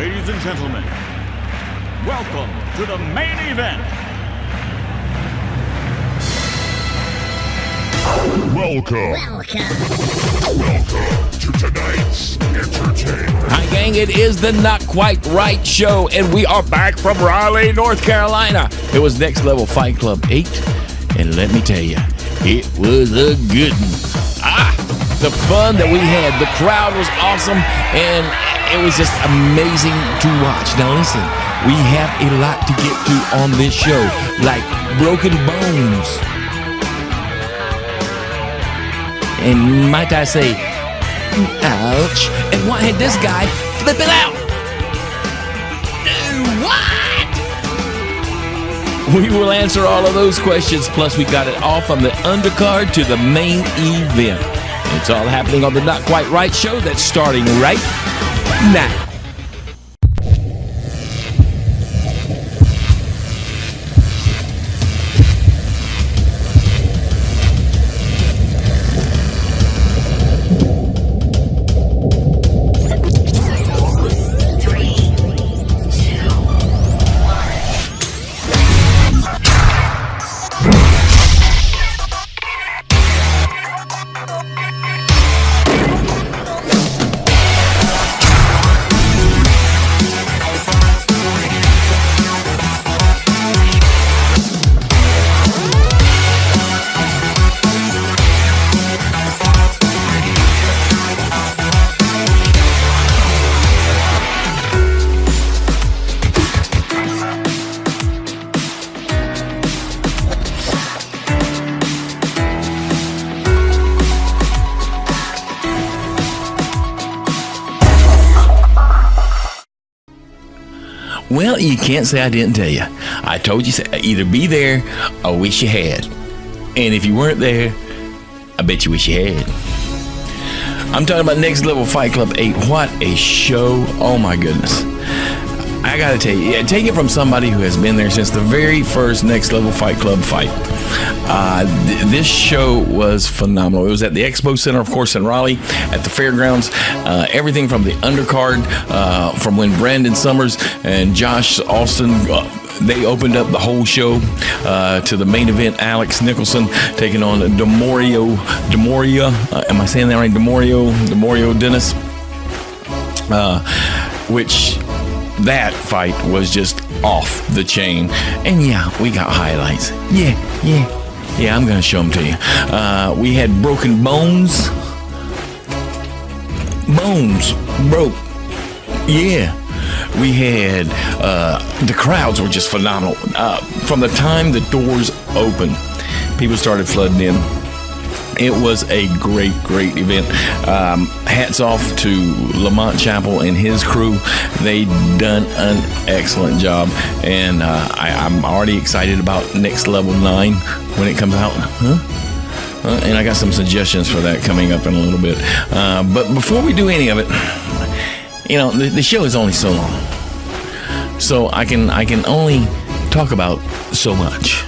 Ladies and gentlemen, welcome to the main event. Welcome to tonight's entertainment. Hi, gang. It is the Not Quite Right Show, and we are back from Raleigh, North Carolina. It was Next Level Fight Club 8, and let me tell you, it was a good one. The fun that we had. The crowd was awesome, and it was just amazing to watch. Now, listen, we have a lot to get to on this show, like broken bones. And might I say, ouch. And what had this guy flipping out? What? We will answer all of those questions. Plus, we got it all from the undercard to the main event. It's all happening on the Not Quite Right show that's starting right now. Well, you can't say I didn't tell you. I told you, either be there or wish you had. And if you weren't there, I bet you wish you had. I'm talking about Next Level Fight Club 8. What a show. Oh, my goodness. I got to tell you, take it from somebody who has been there since the very first Next Level Fight Club fight. This show was phenomenal. It was at the Expo Center, of course, in Raleigh, at the fairgrounds. Everything from the undercard, from when Brandon Summers and Josh Austin, they opened up the whole show, to the main event, Alex Nicholson taking on Demoria, am I saying that right? Demorio Dennis, which that fight was just off the chain. And yeah, we got highlights. Yeah, I'm gonna show them to you. We had broken bones broke. Yeah, we had the crowds were just phenomenal. From the time the doors opened, people started flooding in. It was a great event. Hats off to Lamont Chappell and his crew. They done an excellent job, and I'm already excited about Next Level 9 when it comes out. And I got some suggestions for that coming up in a little bit. But before we do any of it, you know, the show is only so long, so I can only talk about so much.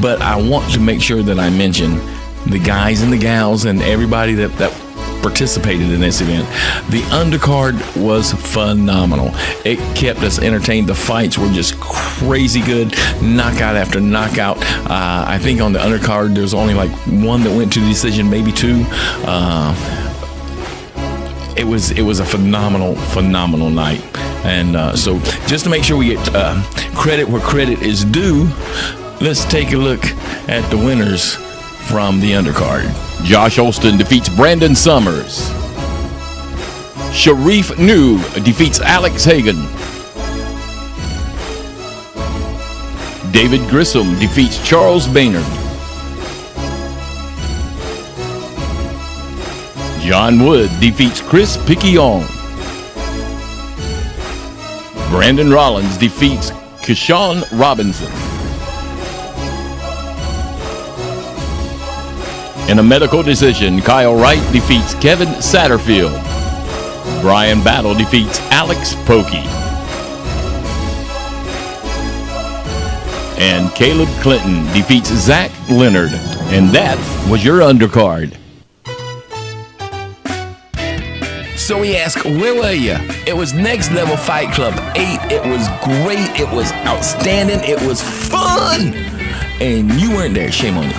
But I want to make sure that I mention the guys and the gals and everybody that participated in this event. The undercard was phenomenal. It kept us entertained. The fights were just crazy good, knockout after knockout. I think on the undercard there's only like one that went to decision, maybe two. It was a phenomenal night. And so just to make sure we get credit where credit is due, let's take a look at the winners from the undercard. Josh Olston defeats Brandon Summers. Sharif New defeats Alex Hagan. David Grissom defeats Charles Baynard. John Wood defeats Chris Picquion. Brandon Rollins defeats Keyshawn Robinson. In a medical decision, Kyle Wright defeats Kevin Satterfield. Brian Battle defeats Alex Pokey. And Caleb Clinton defeats Zach Leonard. And that was your undercard. So we asked, where were you? It was Next Level Fight Club 8. It was great. It was outstanding. It was fun. And you weren't there. Shame on you.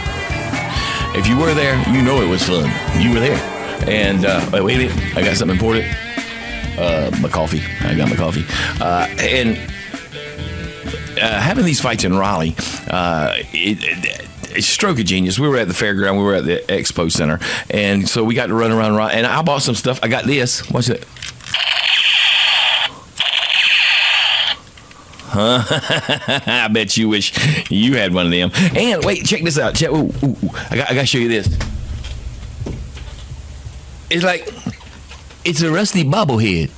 If you were there, you know it was fun. You were there. And wait a minute. I got something important. My coffee. I got my coffee. And having these fights in Raleigh, it's a stroke of genius. We were at the fairground. We were at the expo center. And so we got to run around. And I bought some stuff. I got this. What's it? Huh? I bet you wish you had one of them. And wait, check this out. Check. Ooh. I got to show you this. It's a rusty bobblehead.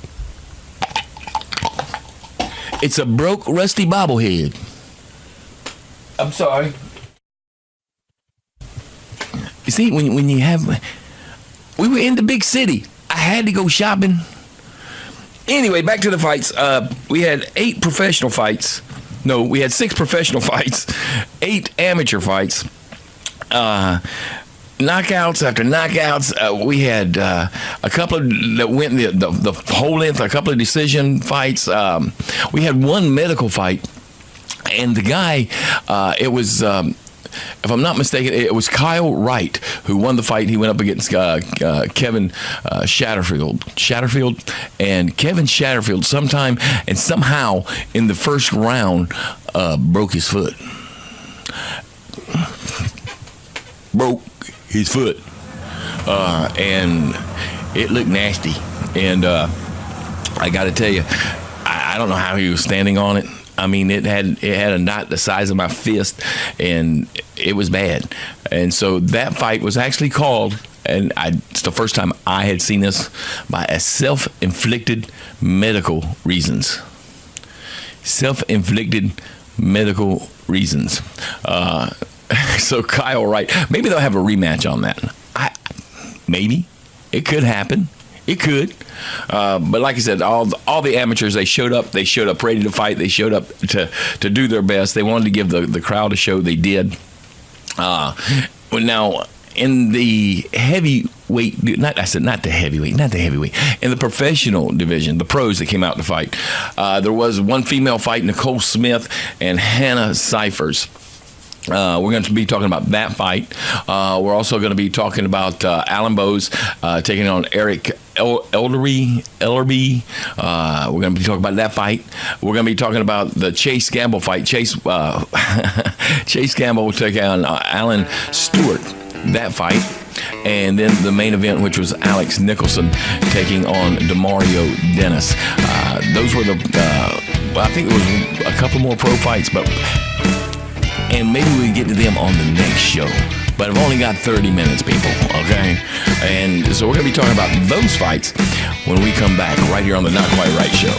It's a broke, rusty bobblehead. I'm sorry. You see, when you have... We were in the big city. I had to go shopping. Anyway, back to the fights. We had 8 professional fights. No, we had 6 professional fights. 8 amateur fights. Knockouts after knockouts. We had a couple of that went the whole length, a couple of decision fights. We had one medical fight, and the guy, it was, if I'm not mistaken, it was Kyle Rite who won the fight. He went up against Kevin Shatterfield, and Kevin Shatterfield somehow in the first round broke his foot. Broke his foot, and it looked nasty. And I got to tell you, I don't know how he was standing on it. I mean, it had a knot the size of my fist, and it was bad. And so that fight was actually called, and it's the first time I had seen this, by a self-inflicted medical reasons. Self-inflicted medical reasons. So Kyle Wright, maybe they'll have a rematch on that. Maybe it could happen. It could, but like I said, all the amateurs, they showed up ready to fight. They showed up to do their best. They wanted to give the crowd a show. They did. Now in the heavyweight, not the heavyweight, in the professional division, the pros that came out to fight, there was one female fight, Nicole Smith and Hannah Cyphers. We're going to be talking about that fight. We're also going to be talking about Alan Bowes taking on Eric Ellerby. We're going to be talking about that fight. We're going to be talking about the Chase Gamble fight. Chase Gamble will take on Alan Stewart, that fight. And then the main event, which was Alex Nicholson taking on Demario Dennis. Those were I think there was a couple more pro fights, and maybe we can get to them on the next show. But I've only got 30 minutes, people, okay? And so we're going to be talking about those fights when we come back right here on the Not Quite Right Show.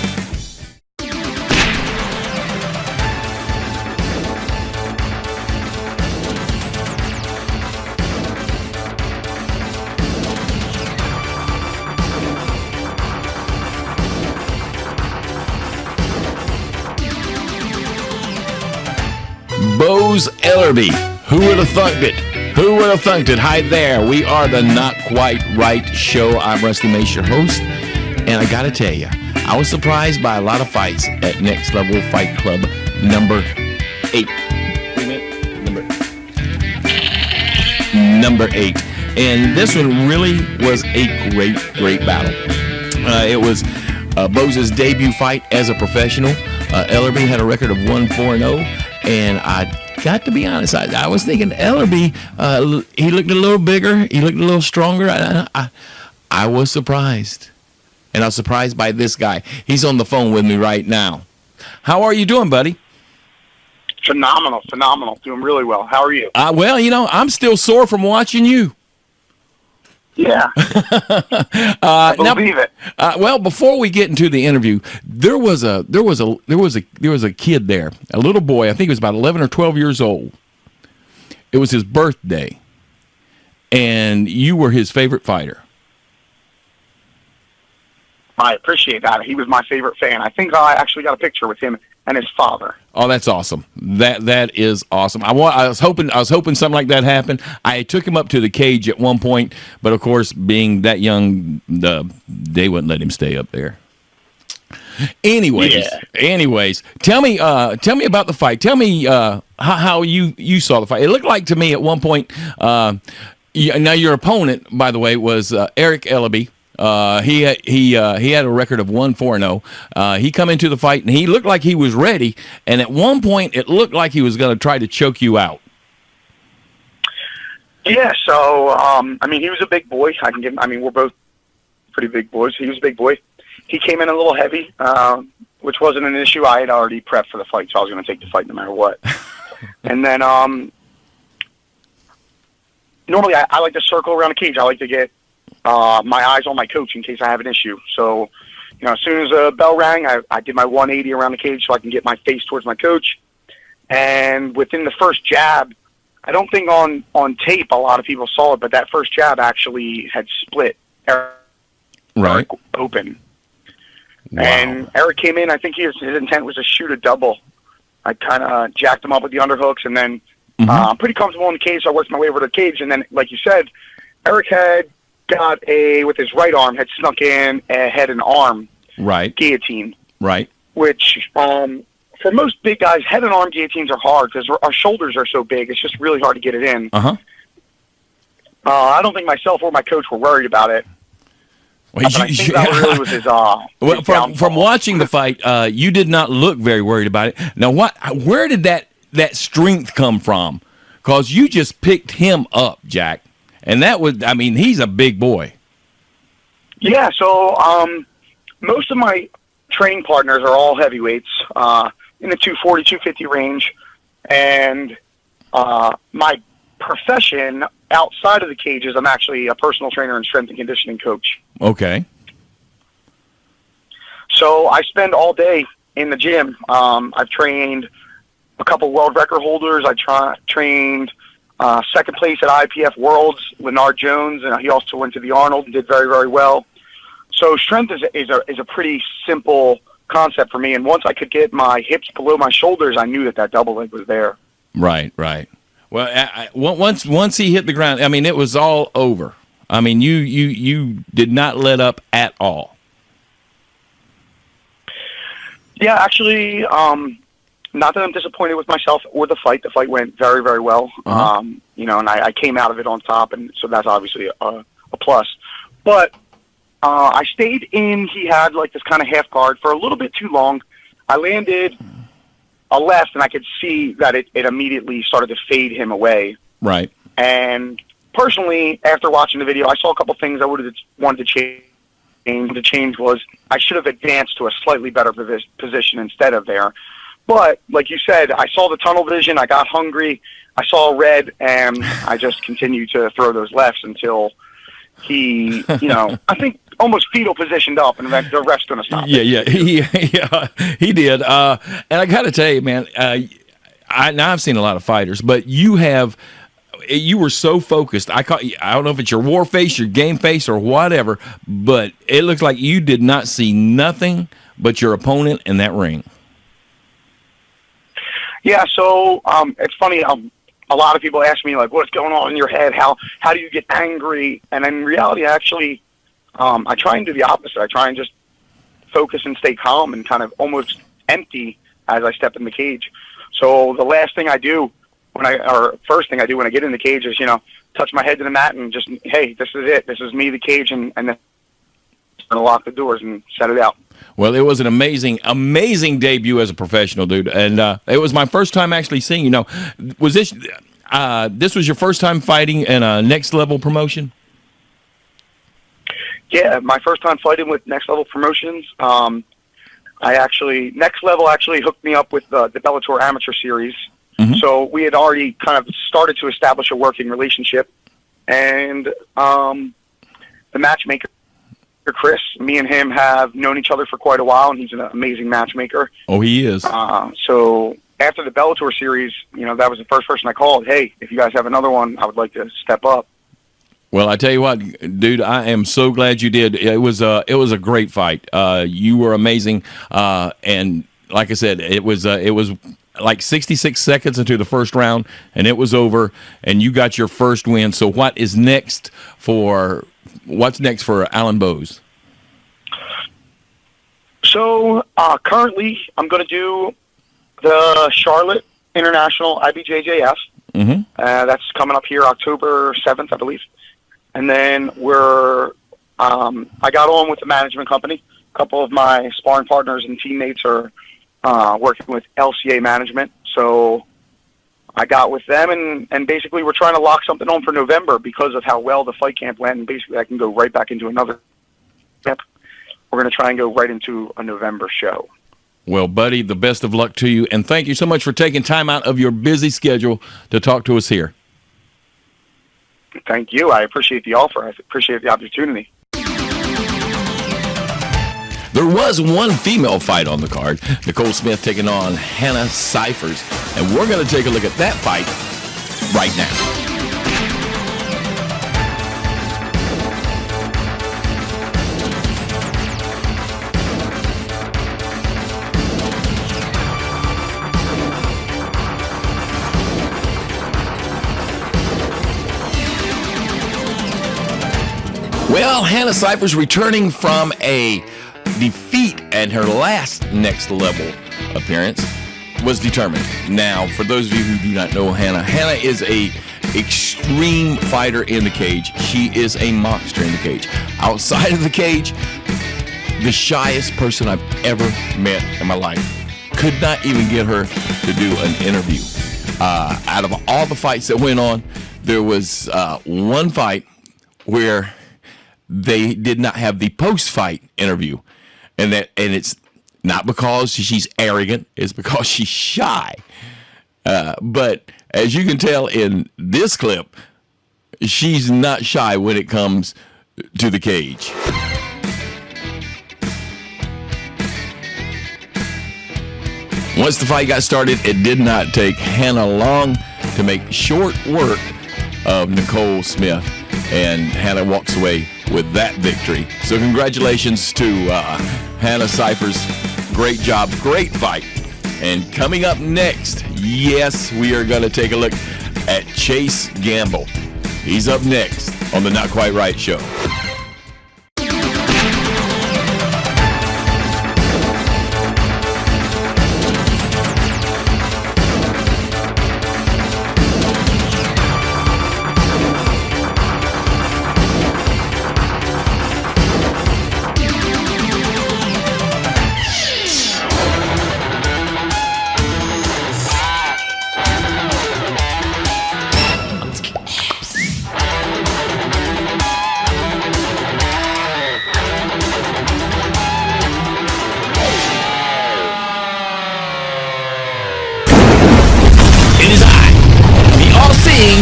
Bowes Ellerby. Who would have thunked it? Who would have thunked it? Hi there. We are the Not Quite Right Show. I'm Rusty Mace, your host. And I got to tell you, I was surprised by a lot of fights at Next Level Fight Club number 8. Number 8. And this one really was a great battle. It was Bowes' debut fight as a professional. Ellerby had a record of 1-4-0. And I got to be honest, I was thinking Ellerby, he looked a little bigger, he looked a little stronger. I was surprised. And I was surprised by this guy. He's on the phone with me right now. How are you doing, buddy? Phenomenal. Doing really well. How are you? Well, I'm still sore from watching you. Yeah. I believe it. Well, before we get into the interview, there was a kid there, a little boy. I think he was about 11 or 12 years old. It was his birthday, and you were his favorite fighter. I appreciate that. He was my favorite fan. I think I actually got a picture with him and his father. Oh, that's awesome. That is awesome. I was hoping something like that happened. I took him up to the cage at one point, but of course, being that young, they wouldn't let him stay up there. Anyways, tell me about the fight. Tell me how you saw the fight. It looked like to me at one point. Now your opponent, by the way, was Eric Ellaby. He had a record of 1-4-0. He come into the fight and he looked like he was ready. And at one point, it looked like he was going to try to choke you out. Yeah. So he was a big boy. We're both pretty big boys. He was a big boy. He came in a little heavy, which wasn't an issue. I had already prepped for the fight, so I was going to take the fight no matter what. And then normally I like to circle around the cage. I like to get my eyes on my coach in case I have an issue. So, as soon as a bell rang, I did my 180 around the cage so I can get my face towards my coach. And within the first jab, I don't think on tape a lot of people saw it, but that first jab actually had split Eric open. Wow. And Eric came in. I think his intent was to shoot a double. I kind of jacked him up with the underhooks, and then I'm pretty comfortable in the cage, so I worked my way over to the cage. And then, like you said, Eric had got with his right arm, had snuck in a head and arm guillotine. Right. Which, for most big guys, head and arm guillotines are hard because our shoulders are so big. It's just really hard to get it in. I don't think myself or my coach were worried about it. Well, I think that really was his from watching the fight, you did not look very worried about it. Now, where did that strength come from? Because you just picked him up, Jack. And that was, he's a big boy. Yeah, so most of my training partners are all heavyweights in the 240, 250 range. And my profession outside of the cages, I'm actually a personal trainer and strength and conditioning coach. Okay. So I spend all day in the gym. I've trained a couple world record holders. I trained second place at IPF Worlds, Leonard Jones, and he also went to the Arnold and did very, very well. So strength is a pretty simple concept for me. And once I could get my hips below my shoulders, I knew that double leg was there. Right. Well, once he hit the ground, it was all over. You did not let up at all. Yeah, actually, not that I'm disappointed with myself or the fight. The fight went very, very well. And I came out of it on top, and so that's obviously a plus. But I stayed in. He had like this kind of half guard for a little bit too long. I landed a left, and I could see that it immediately started to fade him away. Right. And personally, after watching the video, I saw a couple things I would have wanted to change. The change was I should have advanced to a slightly better position instead of there. But like you said, I saw the tunnel vision. I got hungry. I saw red, and I just continued to throw those lefts until he, I think almost fetal positioned up, and the ref's going to stop. Yeah, he did. And I got to tell you, man, I've seen a lot of fighters, but you were so focused. I don't know if it's your war face, your game face, or whatever, but it looks like you did not see nothing but your opponent in that ring. Yeah, so it's funny. A lot of people ask me, like, what's going on in your head? How do you get angry? And in reality, actually, I try and do the opposite. I try and just focus and stay calm and kind of almost empty as I step in the cage. So the last thing I do first thing I do when I get in the cage is, touch my head to the mat and just, hey, this is it. This is me, the cage, and then I'm going to lock the doors and set it out. Well, it was an amazing debut as a professional, dude. And it was my first time actually seeing, was this was your first time fighting in a Next Level promotion? Yeah, my first time fighting with Next Level Promotions. Next Level actually hooked me up with the Bellator Amateur Series. Mm-hmm. So we had already kind of started to establish a working relationship. And the matchmaker, Chris, me and him have known each other for quite a while, and he's an amazing matchmaker. Oh, he is. So after the Bellator series, that was the first person I called. Hey, if you guys have another one, I would like to step up. Well, I tell you what, dude, I am so glad you did. It was a great fight. You were amazing, and like I said, it was like 66 seconds into the first round, and it was over, and you got your first win. So what's next for Alan Bowes? So currently, I'm going to do the Charlotte International IBJJF. Mm-hmm. That's coming up here October 7th, I believe. And then I got on with the management company. A couple of my sparring partners and teammates are working with LCA management. So I got with them, and basically we're trying to lock something on for November because of how well the fight camp went. And basically I can go right back into another camp. We're going to try and go right into a November show. Well, buddy, the best of luck to you, and thank you so much for taking time out of your busy schedule to talk to us here. Thank you. I appreciate the offer. I appreciate the opportunity. There was one female fight on the card, Nicole Smith taking on Hannah Cyphers, and we're going to take a look at that fight right now. Well, Hannah Cyphers returning from a defeat, and her last next level appearance was determined. Now, for those of you who do not know Hannah is a extreme fighter in the cage. She is a monster in the cage. Outside of the cage, the shyest person I've ever met in my life. Could not even get her to do an interview. Out of all the fights that went on, there was one fight where they did not have the post-fight interview, and it's not because she's arrogant; it's because she's shy. But as you can tell in this clip, she's not shy when it comes to the cage. Once the fight got started, it did not take Hannah long to make short work of Nicole Smith, and Hannah walks away with that victory. So congratulations to Hannah Cyphers. Great job, great fight. And coming up next, yes, we are going to take a look at Chase Gamble. He's up next on the Not Quite Right Show.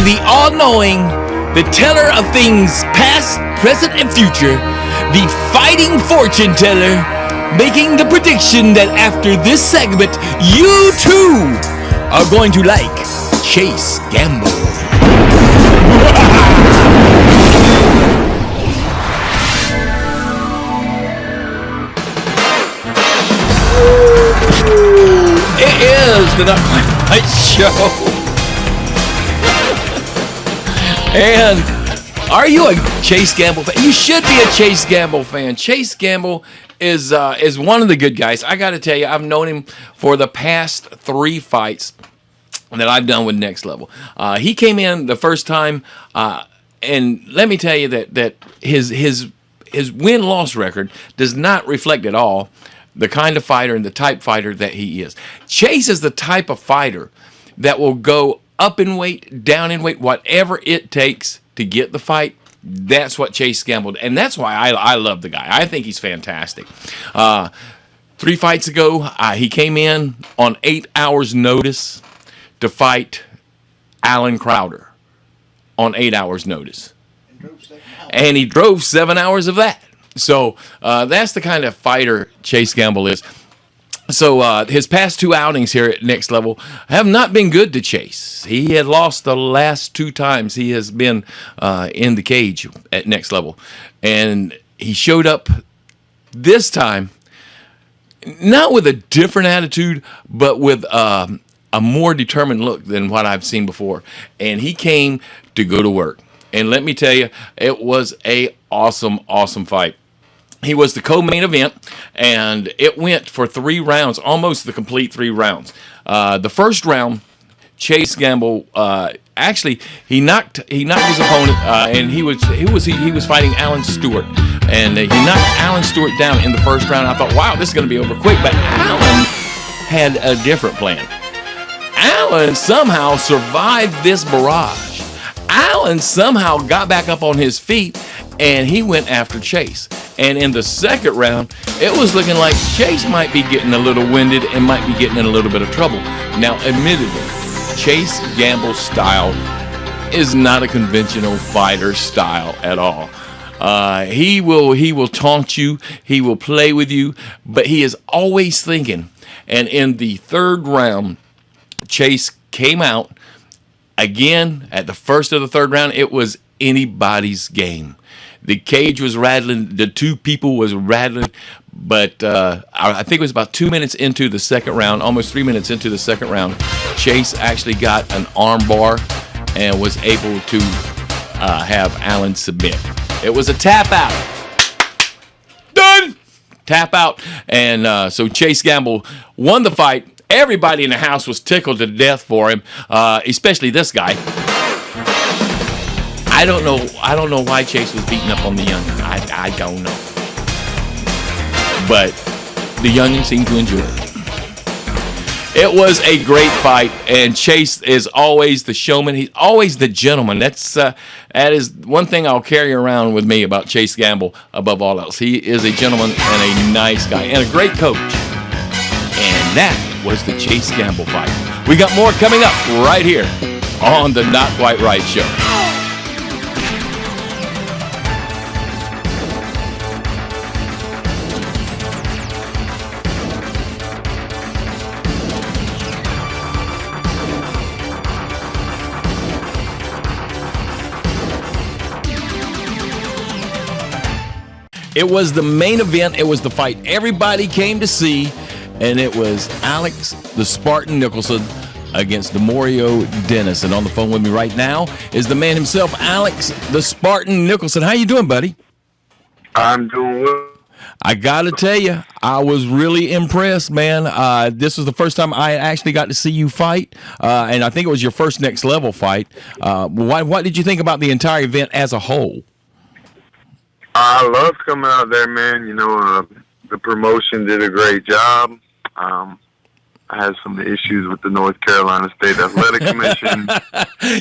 The all-knowing, the teller of things past, present, and future, the fighting fortune teller, making the prediction that after this segment, you too are going to like Chase Gamble. It is the Not Quite Right Show. And are you a Chase Gamble fan? You should be a Chase Gamble fan. Chase Gamble is one of the good guys. I got to tell you, I've known him for the past 3 fights that I've done with Next Level. He came in the first time, and let me tell you that his win-loss record does not reflect at all the kind of fighter and the type fighter that he is. Chase is the type of fighter that will go up in weight, down in weight, whatever it takes to get the fight. That's what Chase Gamble, and that's why I love the guy. I think he's fantastic. 3 fights ago, he came in on 8 hours' notice to fight Alan Crowder on 8 hours' notice. And he drove 7 hours of that. So that's the kind of fighter Chase Gamble is. So his past 2 outings here at Next Level have not been good to Chase. He had lost the last 2 times he has been in the cage at Next Level. And he showed up this time not with a different attitude, but with a more determined look than what I've seen before. And he came to go to work. And let me tell you, it was a awesome fight. He was the co-main event, and it went for 3 rounds, almost the complete 3 rounds. The first round, Chase Gamble actually he knocked his opponent, and he was fighting Alan Stewart, and he knocked Alan Stewart down in the first round. I thought, wow, this is going to be over quick, but Alan had a different plan. Alan somehow survived this barrage. Alan somehow got back up on his feet, and he went after Chase. And in the second round, it was looking like Chase might be getting a little winded and might be getting in a little bit of trouble. Now, admittedly, Chase Gamble's style is not a conventional fighter style at all. He will taunt you, he will play with you, but he is always thinking. And in the third round, Chase came out. Again, at the first of the third round, it was anybody's game. The cage was rattling. The 2 people was rattling. But I think it was about 2 minutes into the second round, almost 3 minutes into the second round, Chase actually got an arm bar and was able to have Alan submit. It was a tap out. Done! Tap out. And so Chase Gamble won the fight. Everybody in the house was tickled to death for him, especially this guy. I don't know why Chase was beating up on the youngin. I don't know. But the youngin seemed to enjoy it. It was a great fight, and Chase is always the showman. He's always the gentleman. That is one thing I'll carry around with me about Chase Gamble above all else. He is a gentleman and a nice guy and a great coach. And that was the Chase Gamble fight. We got more coming up right here on the Not Quite Right Show. It was the main event. It was the fight everybody came to see. And it was Alex the Spartan Nicholson against Demorio Dennis. And on the phone with me right now is the man himself, Alex the Spartan Nicholson. How you doing, buddy? I'm doing well. I got to tell you, I was really impressed, man. This was the first time I actually got to see you fight. And I think it was your first next level fight. What did you think about the entire event as a whole? I loved coming out there, man. You know, the promotion did a great job. I had some issues with the North Carolina State Athletic Commission.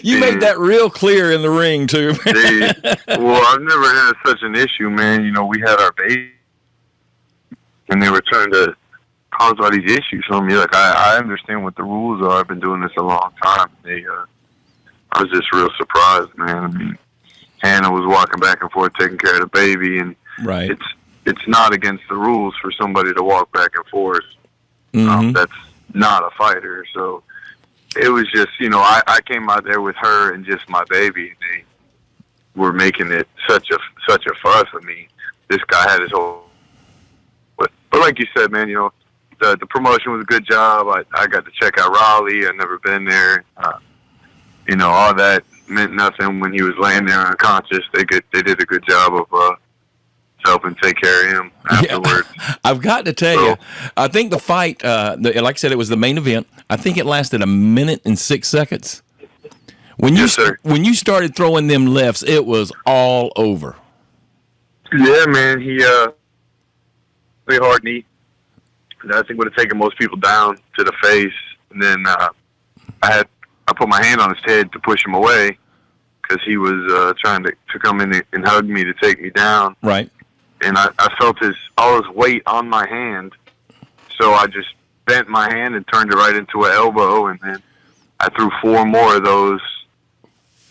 You made that real clear in the ring, too. Well, I've never had such an issue, man. You know, we had our baby, and they were trying to cause all these issues for me. Like, I understand what the rules are. I've been doing this a long time. I was just real surprised, man. I mean, Hannah was walking back and forth taking care of the baby, and right. It's not against the rules for somebody to walk back and forth. Mm-hmm. That's not a fighter. So it was just, you know, I came out there with her and just my baby. They were making it such a fuss. I mean, this guy had his whole. But like you said, man, you know, the promotion was a good job. I got to check out Raleigh. I'd never been there. You know, all that meant nothing when he was laying there unconscious. They did a good job of helping take care of him afterwards. Yeah, I've got to tell you, I think the fight, like I said, it was the main event. I think it lasted 1 minute and 6 seconds. When you started throwing them lefts, it was all over. Yeah, man, he pretty hard knee. I think would have taken most people down to the face, and then I put my hand on his head to push him away because he was trying to come in and hug me to take me down. Right. And I felt all his weight on my hand, so I just bent my hand and turned it right into an elbow, and then I threw 4 more of those,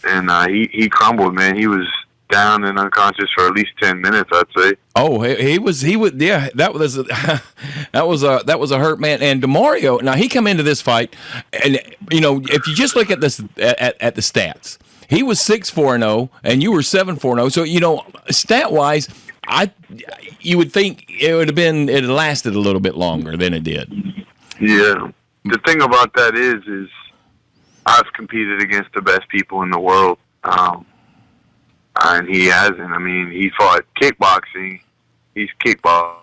and he crumbled, man. He was down and unconscious for at least 10 minutes, I'd say. Oh, he was, yeah, that was a hurt man. And Demorio, now he come into this fight, and you know, if you just look at this at the stats, he was 6-4-0, and you were 7-4-0. So you know, stat wise, you would think it lasted a little bit longer than it did. Yeah. The thing about that is I've competed against the best people in the world, and he hasn't. I mean, he fought kickboxing. He's kickboxed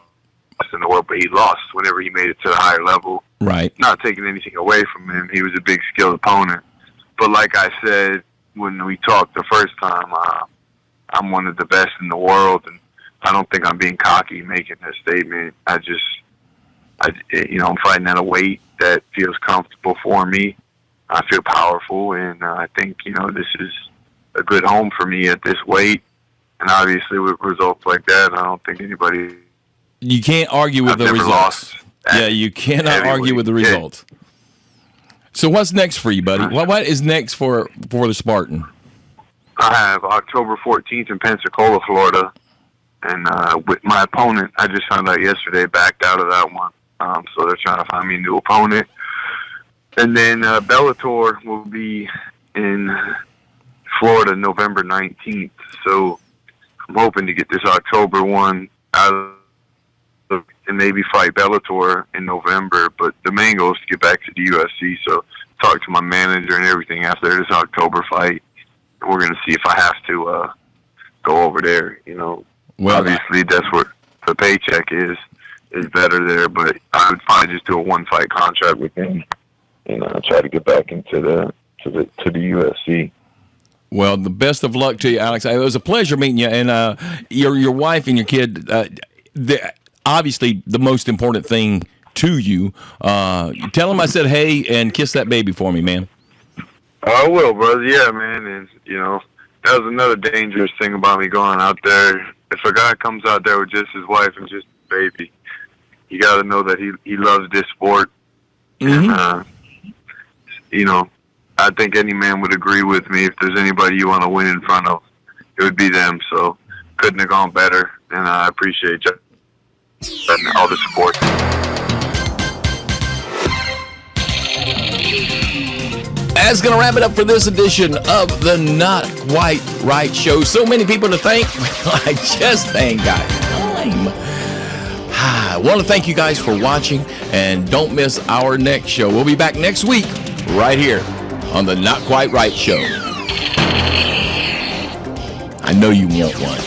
in the world, but he lost whenever he made it to the higher level. Right. Not taking anything away from him. He was a big skilled opponent. But like I said when we talked the first time, I'm one of the best in the world, and I don't think I'm being cocky making that statement. I'm fighting at a weight that feels comfortable for me. I feel powerful, and I think, this is a good home for me at this weight. And obviously with results like that, I don't think anybody... You can't argue with the results. Yeah, you cannot argue with the results. So what's next for you, buddy? What is next for the Spartan? I have October 14th in Pensacola, Florida. And with my opponent, I just found out yesterday, backed out of that one. So they're trying to find me a new opponent. And then Bellator will be in Florida November 19th. So I'm hoping to get this October one out of and maybe fight Bellator in November. But the main goal is to get back to the UFC. So talk to my manager and everything after this October fight. And we're going to see if I have to go over there. Well, obviously that's what the paycheck is better there. But I would probably just do a one-fight contract with him and try to get back into the UFC. Well, the best of luck to you, Alex. It was a pleasure meeting you, and your wife and your kid. Obviously, the most important thing to you. Tell them I said hey and kiss that baby for me, man. I will, brother. Yeah, man. And that was another dangerous thing about me going out there. If a guy comes out there with just his wife and just a baby, you got to know that he loves this sport. Mm-hmm. And, I think any man would agree with me. If there's anybody you want to win in front of, it would be them. So couldn't have gone better. And I appreciate you and all the support. That's going to wrap it up for this edition of the Not Quite Right Show. So many people to thank. I just ain't got time. I want to thank you guys for watching, and don't miss our next show. We'll be back next week right here on the Not Quite Right Show. I know you want one.